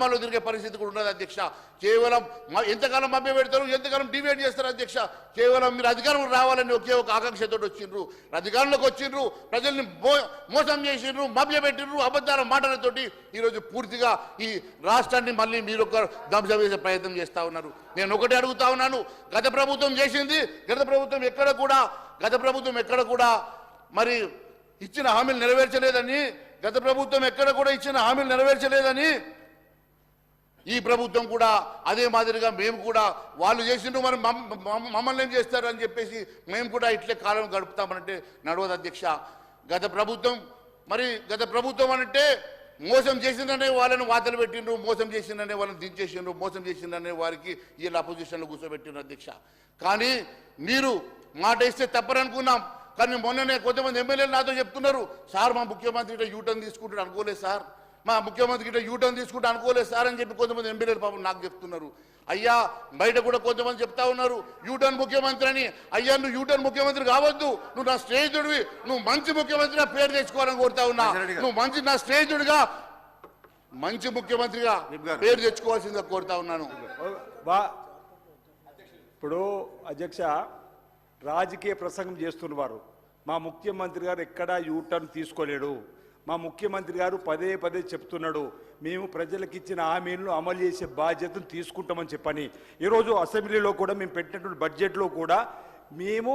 గ్రామాల్లో తిరిగే పరిస్థితి కూడా ఉన్నది అధ్యక్ష. కేవలం ఎంతకాలం మభ్య పెడతారు, ఎంతకాలం డిబేట్ చేస్తారు అధ్యక్ష. కేవలం మీరు అధికారం రావాలని ఒకే ఒక ఆకాంక్షతో వచ్చిండ్రు, అధికారంలోకి వచ్చిండ్రు, ప్రజల్ని మోసం చేసిండ్రు, మభ్య పెట్టిండ్రు, అబద్ధాల మాటలతోటి ఈరోజు పూర్తిగా ఈ రాష్ట్రాన్ని మళ్ళీ మీరు ఒక ధ్వంసం చేసే ప్రయత్నం చేస్తూ ఉన్నారు. నేను ఒకటి అడుగుతా ఉన్నాను, గత ప్రభుత్వం చేసింది, గత ప్రభుత్వం ఎక్కడ కూడా మరి ఇచ్చిన హామీలు నెరవేర్చలేదని, గత ప్రభుత్వం ఎక్కడ కూడా ఇచ్చిన హామీలు నెరవేర్చలేదని ఈ ప్రభుత్వం కూడా అదే మాదిరిగా మేము కూడా వాళ్ళు చేసిండ్రు మరి మమ్మల్ని ఏం చేస్తారు అని చెప్పేసి మేము కూడా ఇట్లే కాలం గడుపుతామనంటే నడవదు అధ్యక్ష. గత ప్రభుత్వం అంటే మోసం చేసిందనే వాళ్ళని వాతలు పెట్టిండ్రు, మోసం చేసిందనే వాళ్ళని దించేసిండ్రు, మోసం చేసిందనే వారికి వీళ్ళ అపోజిషన్లో కూర్చోబెట్టిండ్రు అధ్యక్ష. కానీ మీరు మాట ఇస్తే తప్పరనుకున్నాం. కానీ మొన్ననే కొంతమంది ఎమ్మెల్యేలు నాతో చెప్తున్నారు, సార్ మా ముఖ్యమంత్రి ఇట్లా యూటర్న్ తీసుకుంటాడు అనుకోలేదు సార్, మా ముఖ్యమంత్రికి ఇట్లా యూటర్న్ తీసుకుంటూ అనుకోలేదు సార్ అని చెప్పి కొంతమంది ఎమ్మెల్యేలు పాపం నాకు చెప్తున్నారు. అయ్యా బయట కూడా కొంతమంది చెప్తా ఉన్నారు యూటర్న్ ముఖ్యమంత్రి అని. అయ్యా నువ్వు యూటర్న్ ముఖ్యమంత్రి కావద్దు, నువ్వు నా స్నేహితుడివి, నువ్వు మంచి ముఖ్యమంత్రిగా పేరు తెచ్చుకోవాలని కోరుతా ఉన్నా. నువ్వు నా స్నేహితుడిగా మంచి ముఖ్యమంత్రిగా పేరు తెచ్చుకోవాల్సిందిగా కోరుతా ఉన్నాను. ఇప్పుడు అధ్యక్ష రాజకీయ ప్రసంగం చేస్తున్నవారు, మా ముఖ్యమంత్రి గారు ఎక్కడా యూటర్న్ తీసుకోలేడు, మా ముఖ్యమంత్రి గారు పదే పదే చెప్తున్నాడు మేము ప్రజలకు ఇచ్చిన హామీలను అమలు చేసే బాధ్యతను తీసుకుంటామని చెప్పని. ఈరోజు అసెంబ్లీలో కూడా మేము పెట్టినటువంటి బడ్జెట్లో కూడా మేము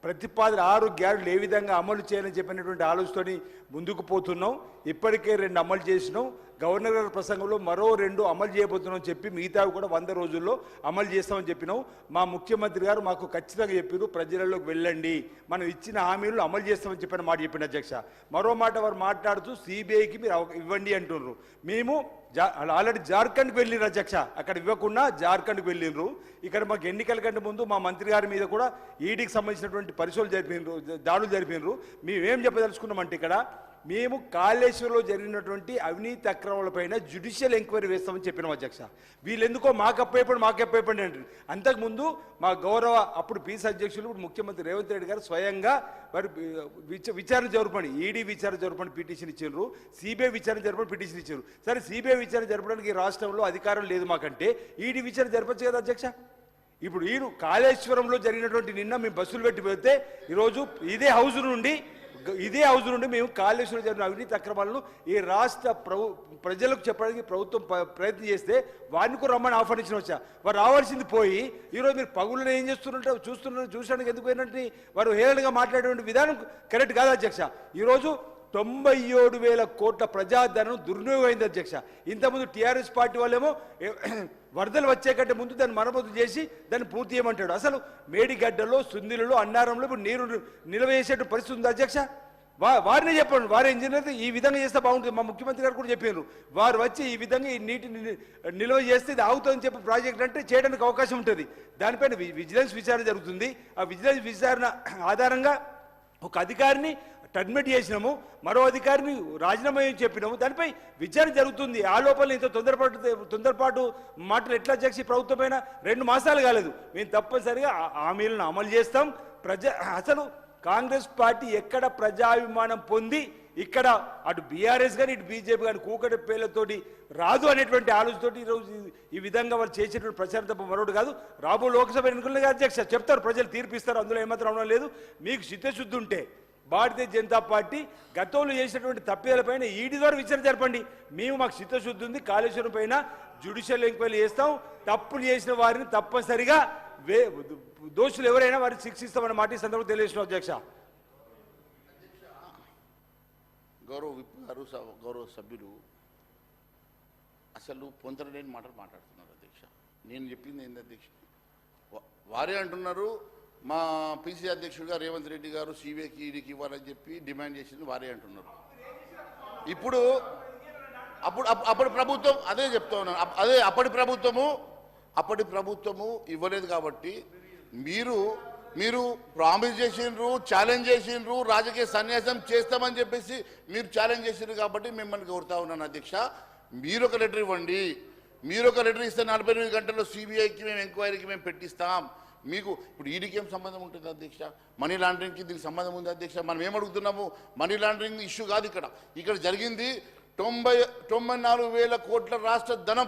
ప్రతిపాదన 6 గ్యారెంటీలు ఏ విధంగా అమలు చేయాలని చెప్పినటువంటి ఆలోచనతోని ముందుకు పోతున్నాం. ఇప్పటికే 2 అమలు చేసినాం. గవర్నర్ గారి ప్రసంగంలో మరో 2 అమలు చేయబోతున్నాం చెప్పి మిగతావి కూడా 100 రోజుల్లో అమలు చేస్తామని చెప్పినాం. మా ముఖ్యమంత్రి గారు మాకు ఖచ్చితంగా చెప్పారు ప్రజలలోకి వెళ్ళండి, మనం ఇచ్చిన హామీలు అమలు చేస్తామని చెప్పిన మాట చెప్పిన అధ్యక్ష. మరో మాట వారు మాట్లాడుతూ సిబిఐకి మీరు ఇవ్వండి అంటున్నారు. మేము ఆల్రెడీ జార్ఖండ్కి వెళ్ళినారు అధ్యక్ష, అక్కడ ఇవ్వకుండా జార్ఖండ్కి వెళ్ళినారు. ఇక్కడ మాకు ఎన్నికల కంటే ముందు మా మంత్రి గారి మీద కూడా ఈడీకి సంబంధించినటువంటి పరిశోధనలు జరిపినారు, దాడులు జరిపినారు. మేమేం చెప్పదలుచుకున్నామంటే ఇక్కడ మేము కాళేశ్వరంలో జరిగినటువంటి అవినీతి అక్రమాలపైన జ్యుడిషియల్ ఎంక్వైరీ వేస్తామని చెప్పినాం అధ్యక్ష. వీళ్ళెందుకో మాకు అప్పైపోండి అంటారు. అంతకుముందు మా గౌరవ అప్పుడు పీసీ అధ్యక్షులు ఇప్పుడు ముఖ్యమంత్రి రేవంత్ రెడ్డి గారు స్వయంగా వారు విచారణ జరపండి, ఈడీ విచారణ జరపండి పిటిషన్ ఇచ్చారు, సిబిఐ విచారణ జరపండి పిటిషన్ ఇచ్చారు. సరే సిబిఐ విచారణ జరపడానికి రాష్ట్రంలో అధికారం లేదు మాకంటే ఈడీ విచారణ జరపచ్చు కదా అధ్యక్ష. ఇప్పుడు ఈ కాళేశ్వరంలో జరిగినటువంటి నిన్న మేము బస్సులు పెట్టి పెడితే ఈరోజు ఇదే హౌస్ నుండి మేము కాళేశ్వరం జరిగిన అవినీతి అక్రమాలను ఈ రాష్ట్ర ప్రజలకు చెప్పడానికి ప్రభుత్వం ప్రయత్నం చేస్తే వారిని కూడా రమ్మని ఆహ్వానించిన వచ్చా. వారు రావాల్సింది పోయి ఈరోజు మీరు పగులను ఏం చేస్తున్నట్టు చూసడానికి ఎందుకు పోయినట్టు వారు హేళనగా మాట్లాడేటువంటి విధానం కరెక్ట్ కాదు అధ్యక్ష. ఈరోజు 97,000 కోట్ల ప్రజాధనం దుర్వినియోగం అయింది అధ్యక్ష. ఇంతకుముందు టీఆర్ఎస్ పార్టీ వాళ్ళేమో వరదలు వచ్చే కంటే ముందు దాన్ని మరమ్మతు చేసి దాన్ని పూర్తి చేయమంటాడు. అసలు మేడిగడ్డలో, సుందిలలో, అన్నారంలో ఇప్పుడు నీరు నిల్వ చేసే పరిస్థితి ఉంది అధ్యక్ష. వారినే చెప్పండి, వారి ఇంజనీర్ ఈ విధంగా చేస్తే బాగుంటుంది. మా ముఖ్యమంత్రి గారు కూడా చెప్పారు, వారు వచ్చి ఈ విధంగా ఈ నీటిని నిల్వ చేస్తే ఇది ఆగుతుందని చెప్పి ప్రాజెక్ట్ అంటే చేయడానికి అవకాశం ఉంటుంది. దానిపైన విజిలెన్స్ విచారణ జరుగుతుంది. ఆ విజిలెన్స్ విచారణ ఆధారంగా ఒక అధికారిని టర్మినేట్ చేసినాము, మరో అధికారిని రాజీనామా చెప్పినాము. దానిపై విచారణ జరుగుతుంది. ఆ లోపల ఇంత తొందరపాటు మాటలు ఎట్లా చేసి ప్రభుత్వమైన 2 మాసాలు కాలేదు. మేము తప్పనిసరిగా హామీలను అమలు చేస్తాం. అసలు కాంగ్రెస్ పార్టీ ఎక్కడ ప్రజాభిమానం పొంది ఇక్కడ అటు బీఆర్ఎస్ కానీ ఇటు బీజేపీ కానీ కూకటి పేర్లతోటి రాదు అనేటువంటి ఆలోచనతోటి ఈరోజు ఈ విధంగా వాళ్ళు చేసేటువంటి ప్రచారం తప్ప మరొకటి కాదు. రాబో లోక్సభ ఎన్నికల్లో అధ్యక్ష చెప్తారు, ప్రజలు తీర్పిస్తారు, అందులో ఏమాత్రం అవడం లేదు. మీకు చిత్తశుద్ధి ఉంటే భారతీయ జనతా పార్టీ గతంలో చేసినటువంటి తప్పిదాలపైన ఈడీ ద్వారా విచారణ జరపండి. మాకు చిత్తశుద్ధి ఉంది, కాళేశ్వరం పైన జ్యుడిషియల్ ఎంక్వైరీ చేస్తాం. తప్పులు చేసిన వారిని తప్పనిసరిగా దోషులు ఎవరైనా వారిని శిక్షిస్తామన్న మాట ఈ సందర్భంగా తెలియజేసిన అధ్యక్ష. గౌరవ సభ్యులు అసలు పొందలేని మాటలు మాట్లాడుతున్నారు అధ్యక్ష. నేను చెప్పింది ఏంది అధ్యక్ష, వారే అంటున్నారు మా పిసిసి అధ్యక్షుడిగా రేవంత్ రెడ్డి గారు సిబిఐకి ఈడీకి ఇవ్వాలని చెప్పి డిమాండ్ చేసింది వారే అంటున్నారు. ఇప్పుడు అప్పటి ప్రభుత్వం అదే చెప్తా ఉన్నాను, అదే అప్పటి ప్రభుత్వము ఇవ్వలేదు కాబట్టి మీరు ప్రామిస్ చేసిండ్రు, ఛాలెంజ్ చేసిండ్రు, రాజకీయ సన్యాసం చేస్తామని చెప్పేసి మీరు ఛాలెంజ్ చేసిండ్రు కాబట్టి మిమ్మల్ని కోరుతా ఉన్నాను అధ్యక్ష. మీరు ఒక లెటర్ ఇవ్వండి. మీరు ఒక లెటర్ ఇస్తే 48 గంటల్లో సిబిఐకి మేము ఎంక్వైరీకి మేము పెట్టిస్తాం. మీకు ఇప్పుడు ఈడీకి ఏం సంబంధం ఉంటుంది అధ్యక్ష? మనీ లాండరింగ్కి దీనికి సంబంధం ఉంది అధ్యక్ష. మనం ఏమడుగుతున్నాము, మనీ లాండరింగ్ ఇష్యూ కాదు ఇక్కడ జరిగింది 94,000 కోట్ల రాష్ట్ర ధనం